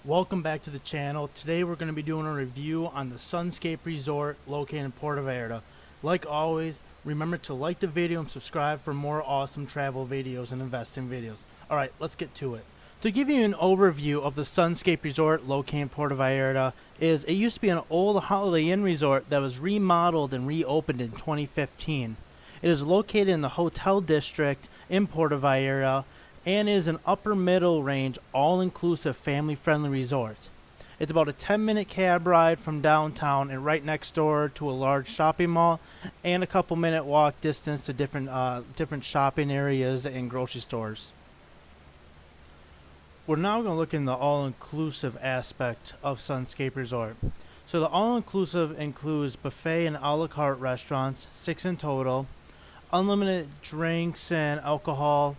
Welcome back to the channel. Today we're going to be doing a review on the SunScape Resort located in Puerto Vallarta. Like always, remember to like the video and subscribe for more awesome travel videos and investing videos. Alright, let's get to it. To give you an overview of the SunScape Resort located in Puerto Vallarta, it used to be an old Holiday Inn resort that was remodeled and reopened in 2015. It is located in the Hotel District in Puerto Vallarta and is an upper middle range all-inclusive family-friendly resort. It's about a 10-minute cab ride from downtown and right next door to a large shopping mall and a couple-minute walk distance to different shopping areas and grocery stores. We're now going to look in the all-inclusive aspect of SunScape Resort. So the all-inclusive includes buffet and a la carte restaurants, 6 in total, unlimited drinks and alcohol,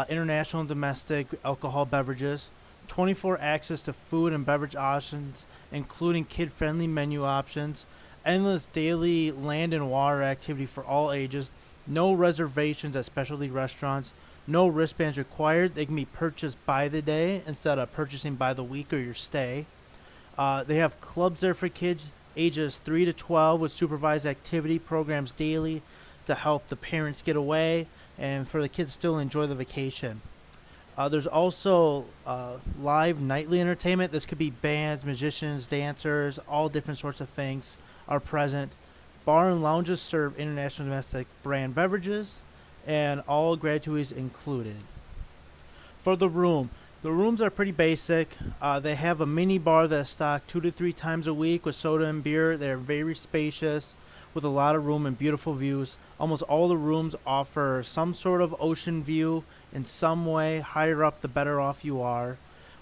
international and domestic alcohol beverages, 24 access to food and beverage options, including kid-friendly menu options, endless daily land and water activity for all ages, no reservations at specialty restaurants, no wristbands required. They can be purchased by the day instead of purchasing by the week or your stay. They have clubs there for kids ages 3 to 12 with supervised activity programs daily to help the parents get away and for the kids still enjoy the vacation. There's also live nightly entertainment. This could be bands, musicians, dancers, all different sorts of things are present. Bar and lounges serve international domestic brand beverages, and all gratuities included. For the rooms are pretty basic. They have a mini bar that's stocked 2 to 3 times a week with soda and beer. They're very spacious with a lot of room and beautiful views. Almost all the rooms offer some sort of ocean view in some way. Higher up, the better off you are.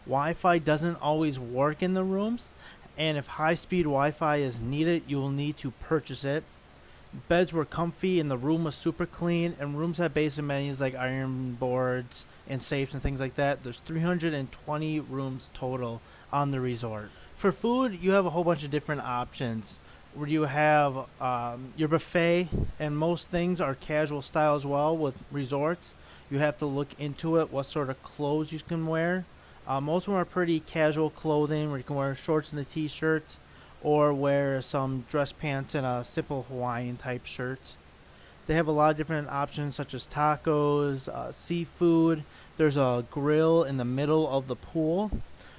Wi-Fi doesn't always work in the rooms, and if high-speed Wi-Fi is needed, you will need to purchase it. Beds were comfy and the room was super clean, and rooms have basic amenities like iron boards and safes and things like that. There's 320 rooms total on the resort. For food, you have a whole bunch of different options where you have your buffet, and most things are casual style as well. With resorts, you have to look into it, what sort of clothes you can wear. Most of them are pretty casual clothing where you can wear shorts and the t-shirts or wear some dress pants and a simple Hawaiian type shirt. They have a lot of different options such as tacos, seafood. There's a grill in the middle of the pool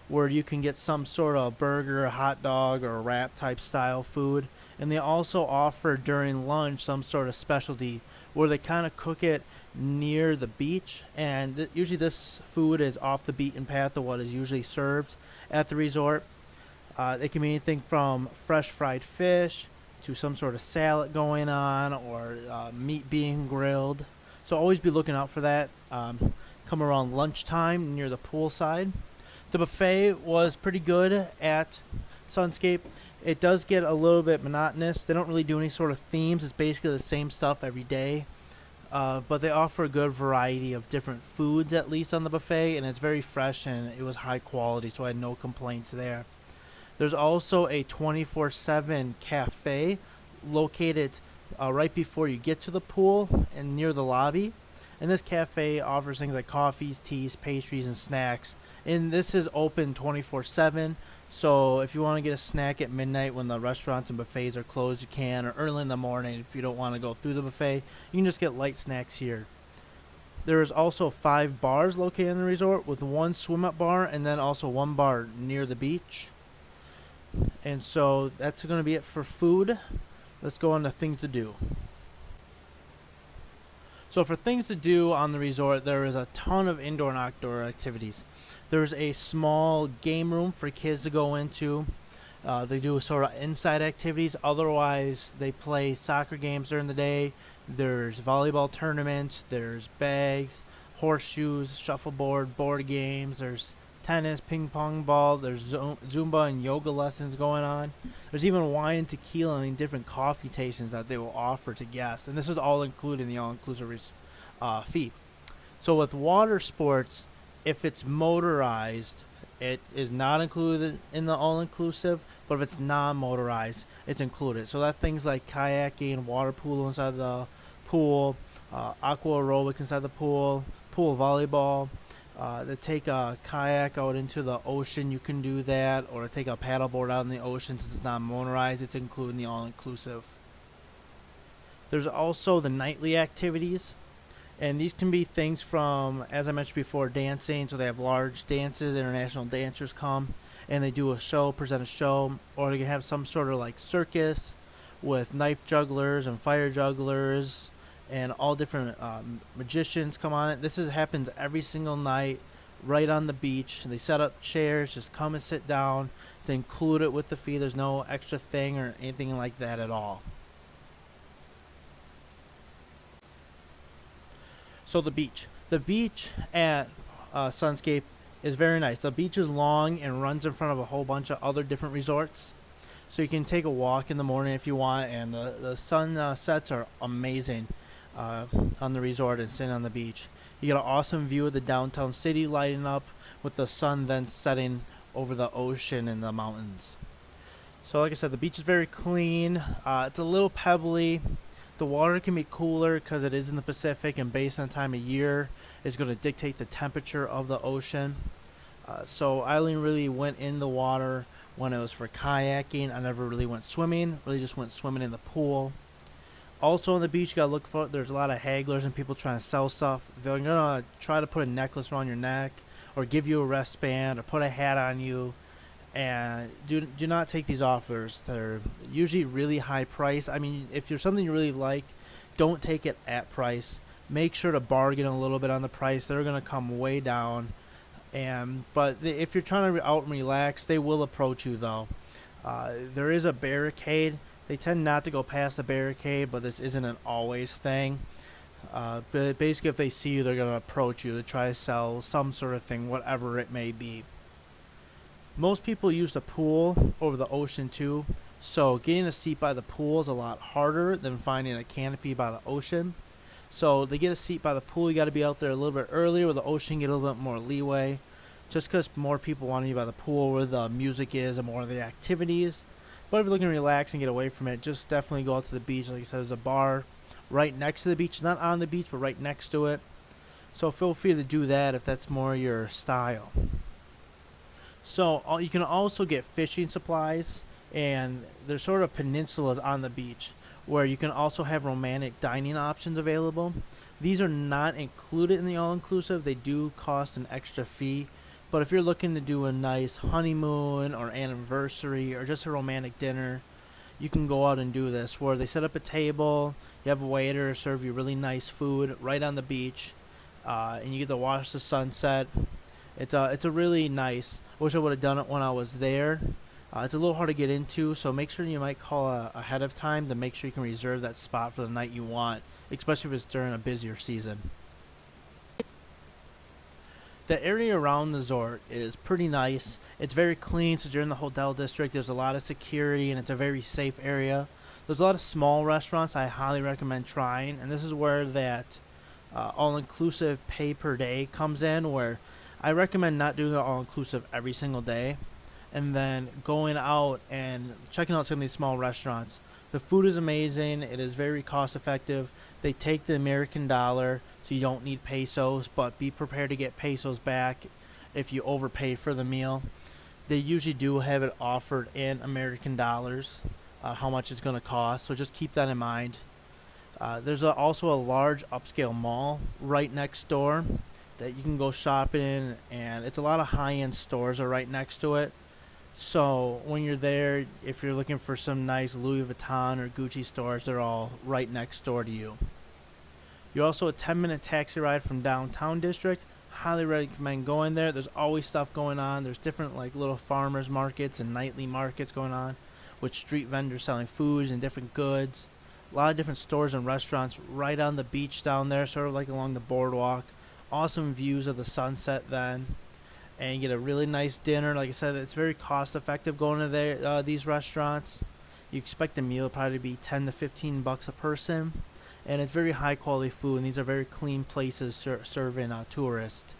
where you can get some sort of burger, a hot dog, or a wrap type style food. And they also offer during lunch some sort of specialty where they kind of cook it near the beach. And usually this food is off the beaten path of what is usually served at the resort. It can be anything from fresh fried fish to some sort of salad going on or meat being grilled. So always be looking out for that. Come around lunchtime near the poolside. The buffet was pretty good at SunScape. It does get a little bit monotonous. They don't really do any sort of themes. It's basically the same stuff every day. But they offer a good variety of different foods, at least on the buffet, and it's very fresh and it was high quality, so I had no complaints there. There's also a 24/7 cafe located right before you get to the pool and near the lobby. And this cafe offers things like coffees, teas, pastries, and snacks. And this is open 24/7. So if you want to get a snack at midnight when the restaurants and buffets are closed, you can. Or early in the morning if you don't want to go through the buffet, you can just get light snacks here. There is also 5 bars located in the resort with 1 swim-up bar and then also 1 bar near the beach. And so that's going to be it for food. Let's go on to things to do. So for things to do on the resort, there is a ton of indoor and outdoor activities. There's a small game room for kids to go into. They do sort of inside activities. Otherwise, they play soccer games during the day. There's volleyball tournaments. There's bags, horseshoes, shuffleboard, board games. There's tennis, ping pong ball. There's Zumba and yoga lessons going on. There's even wine and tequila and different coffee tastings that they will offer to guests. And this is all included in the all-inclusive fee. So with water sports, if it's motorized, it is not included in the all-inclusive. But if it's non-motorized, it's included. So that things like kayaking, water polo inside the pool, aqua aerobics inside the pool volleyball, To take a kayak out into the ocean, you can do that, or to take a paddleboard out in the ocean since it's not motorized, it's included in the all-inclusive. There's also the nightly activities, and these can be things from, as I mentioned before, dancing. So they have large dances, international dancers come, and they do a show, present a show, or they can have some sort of like circus with knife jugglers and fire jugglers, and all different magicians come on it. Happens every single night, right on the beach. They set up chairs, just come and sit down. To include it with the fee, there's no extra thing or anything like that at all. So the beach at SunScape is very nice. The beach is long and runs in front of a whole bunch of other different resorts. So you can take a walk in the morning if you want, and the sun sets are amazing on the resort and sitting on the beach. You get an awesome view of the downtown city lighting up with the sun then setting over the ocean and the mountains. So like I said, the beach is very clean. It's a little pebbly. The water can be cooler because it is in the Pacific, and based on time of year, it's going to dictate the temperature of the ocean. So I only really went in the water when it was for kayaking. I never really went swimming, really just went swimming in the pool. Also on the beach, you gotta look for, there's a lot of hagglers and people trying to sell stuff. They're gonna try to put a necklace around your neck, or give you a wristband, or put a hat on you. And do not take these offers. They're usually really high price. I mean, if there's something you really like, don't take it at price. Make sure to bargain a little bit on the price. They're gonna come way down. But if you're trying to out and relax, they will approach you though. There is a barricade. They tend not to go past the barricade, but this isn't an always thing. But basically, if they see you, they're going to approach you to try to sell some sort of thing, whatever it may be. Most people use the pool over the ocean too, so getting a seat by the pool is a lot harder than finding a canopy by the ocean. So to get a seat by the pool, you got to be out there a little bit earlier, where the ocean get a little bit more leeway. Just because more people want to be by the pool where the music is and more of the activities. But if you're looking to relax and get away from it, just definitely go out to the beach. Like I said, there's a bar right next to the beach. Not on the beach, but right next to it. So feel free to do that if that's more your style. So you can also get fishing supplies, and there's sort of peninsulas on the beach where you can also have romantic dining options available. These are not included in the all-inclusive. They do cost an extra fee. But if you're looking to do a nice honeymoon or anniversary or just a romantic dinner, you can go out and do this, where they set up a table, you have a waiter serve you really nice food right on the beach, and you get to watch the sunset. It's a really nice. I wish I would have done it when I was there. It's a little hard to get into, so make sure you might call ahead of time to make sure you can reserve that spot for the night you want, especially if it's during a busier season. The area around the resort is pretty nice. It's very clean, so you're in the hotel district. There's a lot of security, and it's a very safe area. There's a lot of small restaurants I highly recommend trying, and this is where that all-inclusive pay per day comes in, where I recommend not doing the all-inclusive every single day, and then going out and checking out some of these small restaurants. The food is amazing. It is very cost-effective. They take the American dollar, so you don't need pesos, but be prepared to get pesos back if you overpay for the meal. They usually do have it offered in American dollars, how much it's going to cost, so just keep that in mind. There's also a large upscale mall right next door that you can go shop in, and it's a lot of high-end stores are right next to it. So when you're there, if you're looking for some nice Louis Vuitton or Gucci stores, they're all right next door to you. You're also a 10-minute taxi ride from downtown district. Highly recommend going there. There's always stuff going on. There's different like little farmers markets and nightly markets going on with street vendors selling foods and different goods. A lot of different stores and restaurants right on the beach down there, sort of like along the boardwalk. Awesome views of the sunset then. And you get a really nice dinner. Like I said, it's very cost effective going to these restaurants. You expect the meal probably to be $10 to $15 a person, and it's very high quality food, and these are very clean places serving tourists.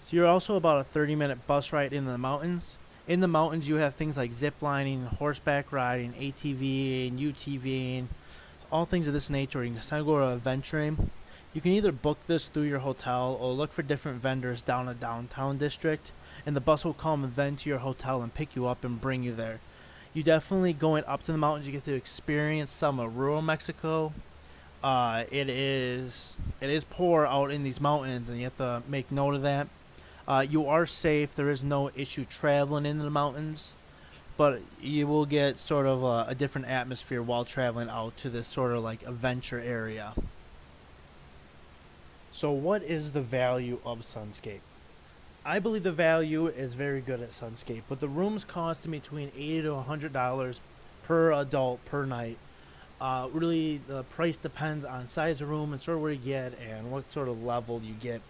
So you're also about a 30-minute bus ride in the mountains. In the mountains, you have things like zip lining, horseback riding, ATVing, UTVing, all things of this nature. You can kind of go adventuring. You can either book this through your hotel or look for different vendors down a downtown district, and the bus will come then to your hotel and pick you up and bring you there. You definitely going up to the mountains, you get to experience some of rural Mexico. It is poor out in these mountains, and you have to make note of that. You are safe. There is no issue traveling in the mountains, but you will get sort of a different atmosphere while traveling out to this sort of like adventure area. So, what is the value of SunScape? I believe the value is very good at SunScape, but the rooms cost between $80 to $100 per adult per night. Really, the price depends on size of room and sort of where you get and what sort of level you get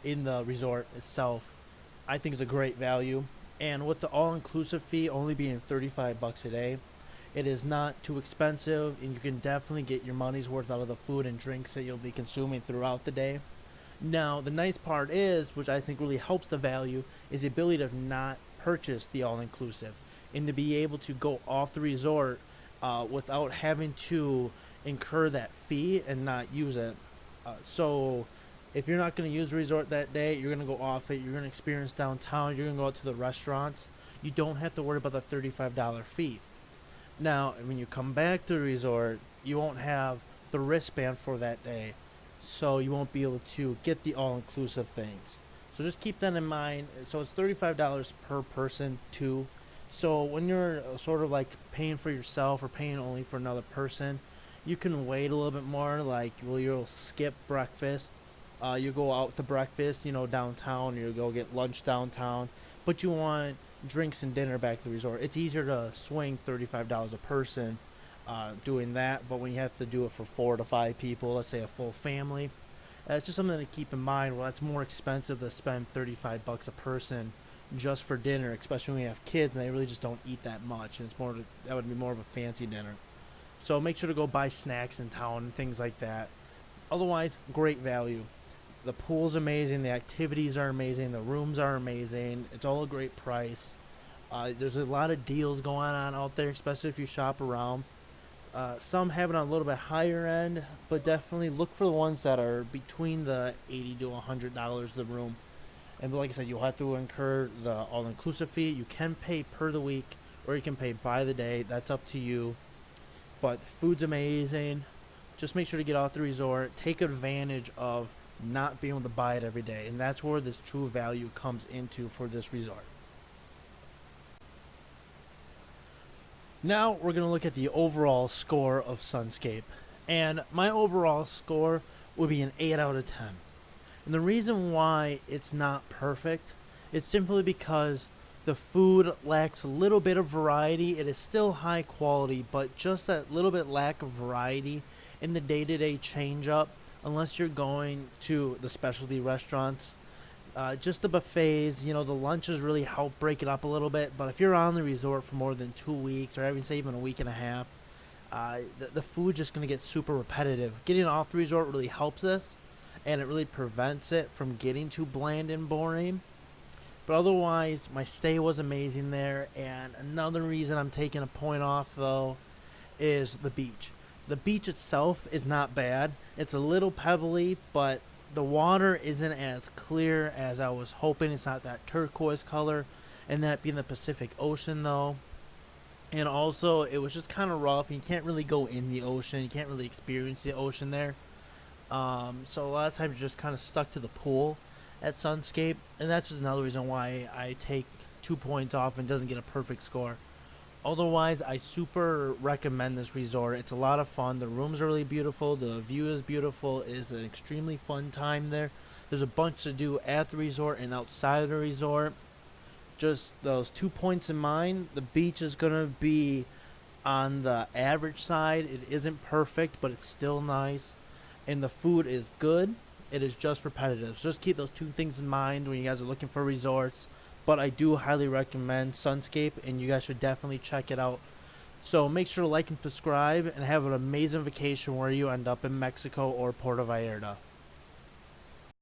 in the resort itself. I think it's a great value, and with the all-inclusive fee only being $35 a day, it is not too expensive, and you can definitely get your money's worth out of the food and drinks that you'll be consuming throughout the day. Now, the nice part is, which I think really helps the value, is the ability to not purchase the all-inclusive and to be able to go off the resort without having to incur that fee and not use it. So, if you're not going to use the resort that day, you're going to go off it, you're going to experience downtown, you're going to go out to the restaurants, you don't have to worry about the $35 fee. Now, when you come back to the resort, you won't have the wristband for that day, so you won't be able to get the all-inclusive things. So just keep that in mind. So it's $35 per person too. So when you're sort of like paying for yourself or paying only for another person, you can wait a little bit more. Like, well, you'll skip breakfast. You go out to breakfast, downtown. You go get lunch downtown, but you want drinks and dinner back to the resort. It's easier to swing $35 a person doing that, but when you have to do it for 4 to 5 people, let's say a full family, it's just something to keep in mind. Well, it's more expensive to spend $35 a person just for dinner, especially when you have kids and they really just don't eat that much, and that would be more of a fancy dinner. So make sure to go buy snacks in town and things like that. Otherwise, great value. The pool's amazing, the activities are amazing, the rooms are amazing. It's all a great price. There's a lot of deals going on out there, especially if you shop around. Some have it on a little bit higher end, but definitely look for the ones that are between the $80 to $100 the room. And like I said, you'll have to incur the all-inclusive fee. You can pay per the week, or you can pay by the day. That's up to you. But the food's amazing. Just make sure to get off the resort. Take advantage of not being able to buy it every day. And that's where this true value comes into for this resort. Now we're going to look at the overall score of SunScape. And my overall score would be an 8 out of 10. And the reason why it's not perfect is simply because the food lacks a little bit of variety. It is still high quality, but just that little bit lack of variety in the day-to-day change-up, unless you're going to the specialty restaurants. Just the buffets, the lunches really help break it up a little bit. But if you're on the resort for more than 2 weeks, or I would say even a week and a half, the food's just going to get super repetitive. Getting off the resort really helps this, and it really prevents it from getting too bland and boring. But otherwise, my stay was amazing there. And another reason I'm taking a point off, though, is the beach. The beach itself is not bad. It's a little pebbly, but the water isn't as clear as I was hoping. It's not that turquoise color, and that being the Pacific Ocean, though. And also, it was just kind of rough. You can't really go in the ocean. You can't really experience the ocean there. So a lot of times you're just kind of stuck to the pool at SunScape, and that's just another reason why I take 2 points off and doesn't get a perfect score. Otherwise, I super recommend this resort. It's a lot of fun. The rooms are really beautiful. The view is beautiful. It is an extremely fun time there. There's a bunch to do at the resort and outside of the resort. Just those 2 points in mind. The beach is going to be on the average side. It isn't perfect, but it's still nice. And the food is good. It is just repetitive. So just keep those 2 things in mind when you guys are looking for resorts. But I do highly recommend SunScape, and you guys should definitely check it out. So make sure to like and subscribe, and have an amazing vacation where you end up in Mexico or Puerto Vallarta.